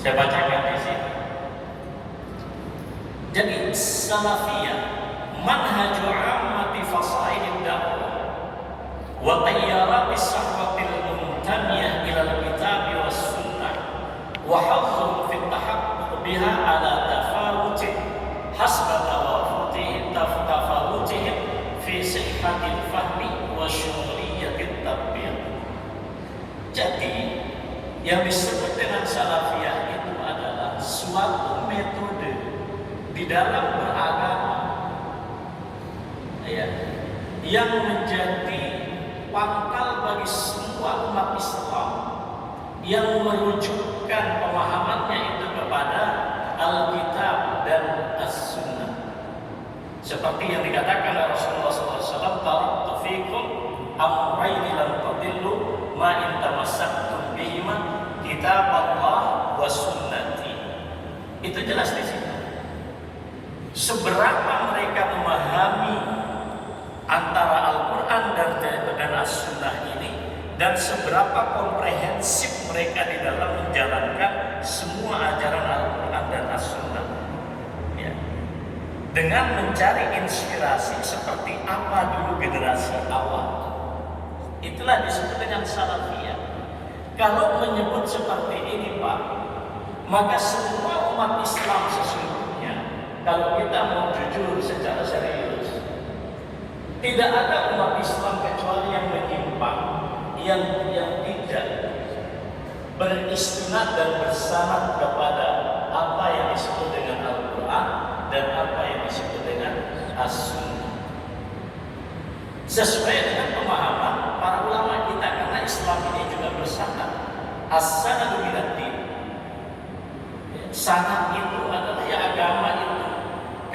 Saya bacakan di sini. Jadi salafiyah manhaju ammati fasailid dakwah wa tayyaratis sahwatil muntamiyah ila al-kitab was sunnah wa hazzum fi at-tahaqquq biha ala tafawutih hasba tafawutihim fi sihhatil fahmi wa syumuliyatit tatbiq. Jadi yang disebut dengan salafiyah itu adalah suatu metode di dalam beragama ya, yang menjadi pangkal bagi semua umat Islam yang merujukkan pemahamannya itu kepada Alkitab dan As-Sunnah. Seperti yang dikatakan oleh Rasulullah SAW, taraktu fikum amrayni lan tadillu ma in tamassaktum bihima kitab Allah wa sunnati. Itu jelas di sini. Seberapa mereka memahami antara Al-Quran dan As-Sunnah ini, dan seberapa komprehensif mereka di dalam menjalankan semua ajaran Al-Quran dan As-Sunnah ya. Dengan mencari inspirasi seperti apa dulu generasi awal. Itulah disebut dengan salafiyah. Kalau menyebut seperti ini Pak, maka semua umat Islam sesungguhnya, kalau kita mau jujur secara serius, tidak ada umat Islam kecuali yang menyimpang, yang tidak beristinad dan bersanad kepada apa yang disebut dengan Al-Quran dan apa yang disebut dengan As-Sunnah. Sesuai dengan pemahaman para ulama kita, karena Islam ini juga bersanad. As-sanadu minad-din. Sanad itu adalah ya agama itu.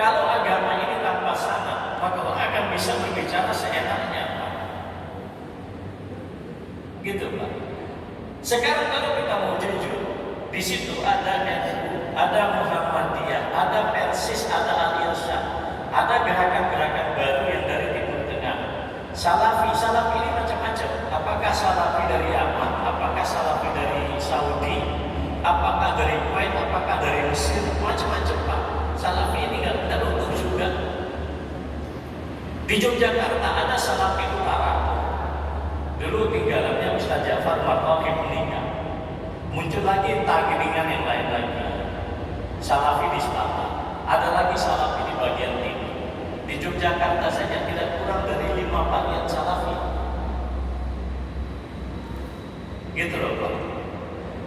Kalau agama ini tanpa sanad, maka orang akan bisa berbicara seenaknya, Pak. Gitu, Pak. Sekarang kalau kita mau jujur, di situ ada NU, ada Muhammadiyah, ada Persis, ada Al-Irsyad, ada gerakan-gerakan baru yang dari Timur Tengah. Salafi ini macam-macam. Apakah salafi dari Yaman, apakah salafi dari Saudi, apakah dari Kuwait, apakah dari Mesir, macam-macam, Pak. Salafi ini nggak utuh juga. Di Yogyakarta ada Salafi Utara. Dulu tinggalannya Ustaz Ja'far Martoki meninggal. Muncul lagi Tagiringan yang lain lagi. Salafi di selatan. Ada lagi Salafi di bagian timur. Di Yogyakarta saja tidak kurang dari 5 bagian Salafi. Gitu loh, Pak.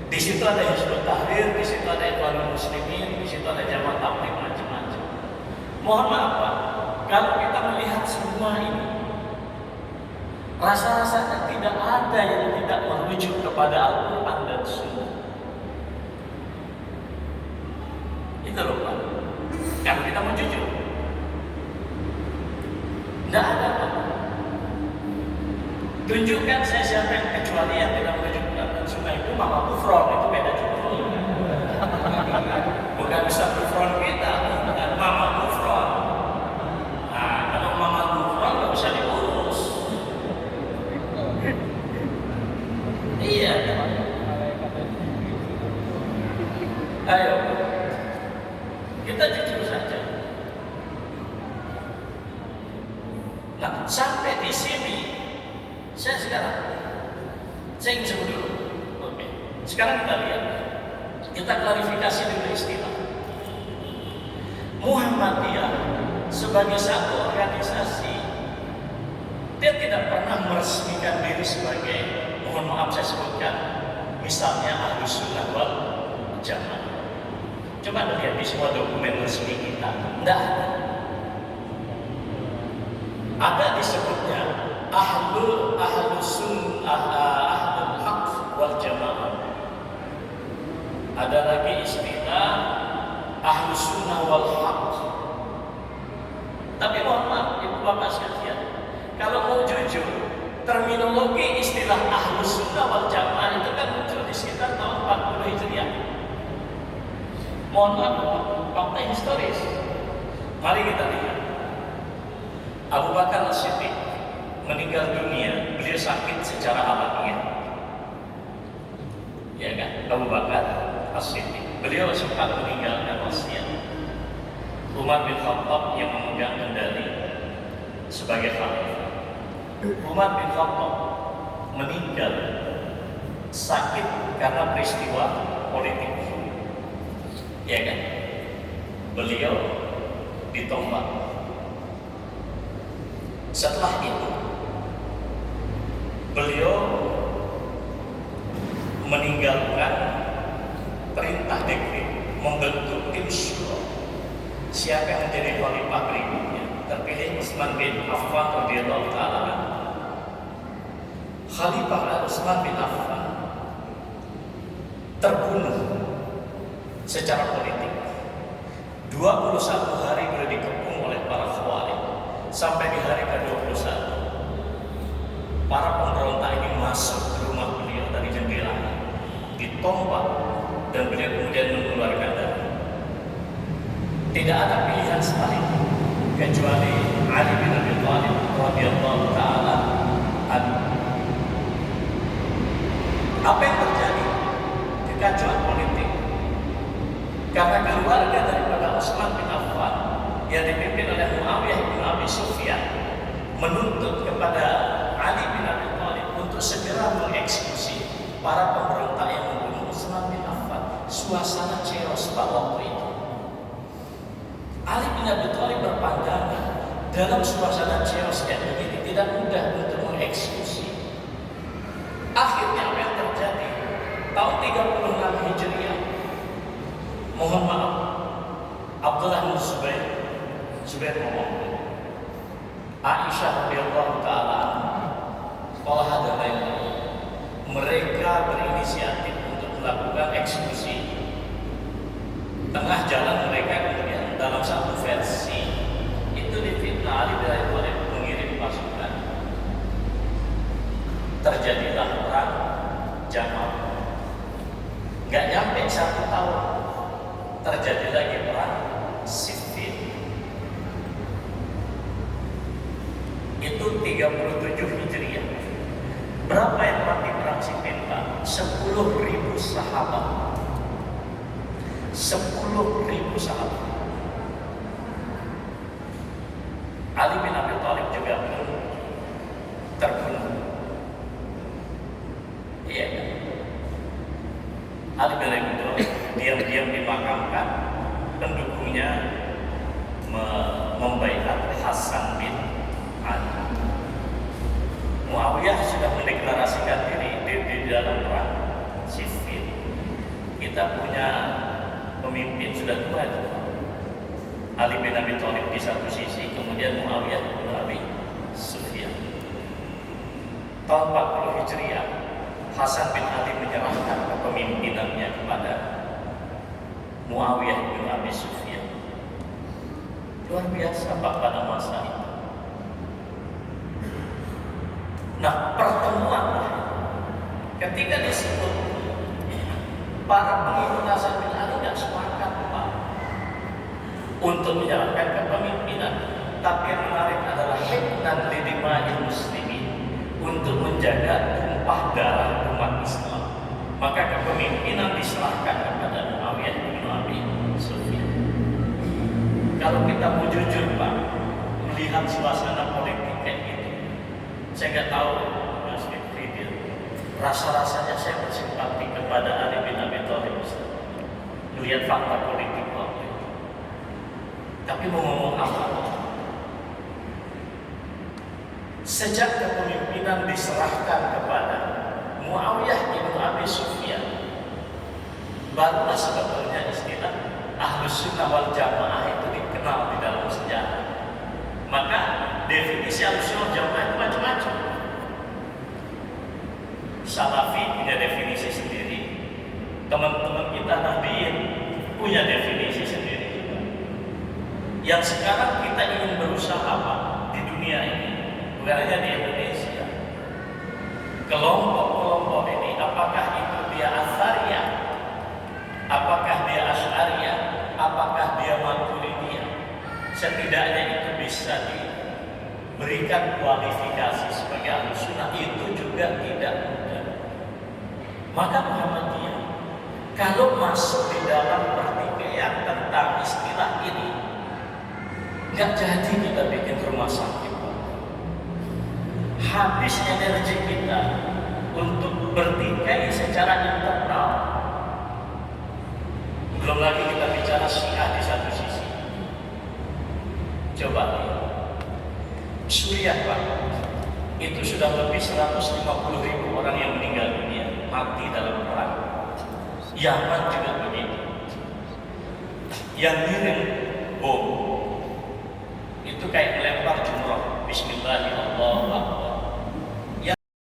Di situ ada Hizbut Tahrir, di situ ada Ikhwanul Muslimin, di situ ada Jamaah Tabligh, macam-macam. Mohon maaf, Pak, kalau kita melihat semua ini, rasa-rasanya tidak ada yang tidak merujuk kepada Al-Quran dan Sunnah. Itu loh, Pak. Kalau kita mau jujur, tidak ada, Pak. Tunjukkan saya siapa yang kecuali yang tidak merujuk kepada Sunnah itu Mama Kufron, itu beda juga. Bukan Ustaz Kufron kita, bukan Mama Kufron. Nah, kalau Mama Kufron nggak bisa diurus. Iya. Ayo, kita jujur saja. Nah, sampai di sini, saya ingin sebut dulu. Oke. Sekarang kita lihat, kita klarifikasi dulu istilah. Muhammadiyah sebagai satu organisasi, dia tidak pernah meresmikan diri sebagai, mohon maaf saya sebutkan, misalnya Ahlus Sunnah wal Jamaah. Coba lihat di semua dokumen resmi kita, tidak ada. Ada disebutnya Ahlul Haq wal Jamaah. Ada lagi istilah Ahlus Sunnah wal Haq. Tapi mohon maaf, Ibu Bapak sekalian, kalau mau jujur, terminologi istilah Ahlus Sunnah wal Jamaah itu kan muncul di sekitar tahun 40 Hijriah. Mohon maaf, fakta historis. Mari kita lihat. Abu Bakar As-Siddiq meninggal dunia, beliau sakit secara alamiah. Ya kan, Abu Bakar As-Siddiq. Beliau sempat meninggalkan wasiat. Umar bin Khattab yang memegang kendali sebagai khalifah. Umar bin Khattab meninggal sakit karena peristiwa politik, ya kan? Beliau ditombak. Setelah itu beliau meninggalkan perintah dekret membentuk tim syuro. Siapa yang menjadi khalifah berikutnya? Terpilih Utsman bin Affan radhiyallahu taala. Khalifah Utsman bin Affan terbunuh secara politik. 21 hari beliau dikepung oleh para khawarij sampai di hari ke-21. Para pemberontak ini masuk ke rumah beliau dari jendela, ditombak, dan beliau kemudian mengeluarkan darah. Tidak ada pilihan selain kecuali Ali bin Abi Thalib radhiyallahu taala anhu. Apa yang terjadi? Kekacauan politik. Karena keluarga daripada Utsman bin Affan yang dipimpin oleh Muawiyah bin Abi Sufyan menuntut kepada Ali bin Abi Thalib untuk segera mengeksekusi para pemberontak yang membunuh Utsman bin Affan. Suasana chaos pada waktu itu. Ali bin Abi Thalib berpandangan dalam suasana chaos yang begini tidak mudah untuk mengeksekusi. Akhirnya apa yang terjadi? Tahun 36 Hijriah, mohon maaf, Abdullah bin Zubair ngomong, Aisyah radhiyallahu taala Allah dan lain-lain, mereka berinisiatif untuk melakukan eksekusi. Tengah jalan mereka kemudian dalam satu versi itu difitnah Ali bin Abi Thalib mengirim pasukan. Terjadilah perang Jamal. Nggak nyampe 1 tahun terjadi lagi perang Siffin. Itu 37 Hijriah. Berapa yang mati perang Siffin, Pak? 10.000 sahabat. 10.000 sahabat. Ali bin Abi Thalib juga terbunuh. Iya kan? Ali bin Abi Thalib diam-diam dimakamkan, pendukungnya membaiat Hasan bin Ali. Muawiyah sudah mendeklarasikan diri di dalam perang Siffin. Kita punya pemimpin sudah tua itu. Ali bin Abi Thalib di satu sisi, kemudian Muawiyah bin Abi Sufyan. Tahun 40 Hijriah, Hasan bin Ali menyerahkan kepemimpinannya kepada Muawiyah bin Abi Sufyan. Luar biasa Pak pada masa itu. Nah, pertemuan ketika disebut para pengikut Hasan bin Ali tidak sepakat Pak untuk menyerahkan kepemimpinan, tapi yang menarik adalah hikmah lidima'il muslimin, untuk menjaga tumpah darah umat Islam. Maka kepemimpinan diserahkan kepada Muawiyah bin Abi Sufyan. Kalau kita mau jujur Pak, melihat suasana politik kayak gitu, saya nggak tahu Mas Fidil, rasa-rasanya saya bersimpati kepada Ali bin Abi Thalib melihat fakta politik waktu itu. Tapi mau ngomong apa? Sejak kepemimpinan diserahkan kepada Muawiyah bin Abi Sufyan, barulah sebetulnya istilah Ahlus Sunnah wal Jamaah itu dikenal di dalam sejarah. Maka definisi Ahlus Sunnah wal Jamaah itu macam-macam. Salafi punya definisi sendiri, teman-teman kita Nahdliyin punya definisi sendiri juga. Yang sekarang kita ingin berusaha apa di dunia ini, bukan hanya di Indonesia, kelompok-kelompok ini, apakah itu dia Asariyah, apakah dia Asy'ariyah, apakah dia Maturidiyah, setidaknya itu bisa diberikan kualifikasi sebagai Ahlus Sunnah, itu juga tidak mudah. Maka Muhammadiyah Kalau masuk di dalam pertikaian tentang istilah ini, nggak jadi kita bikin rumah sakit. Habis energi kita untuk bertikai secara internal. Belum lagi kita bicara Syiah di satu sisi. Coba lihat, Suriah Pak, itu sudah lebih 150.000 orang yang meninggal dunia, mati dalam perang. Yaman juga begitu. Yang ngirim bom itu kayak melempar jumroh. Bismillahirrahmanirrahim.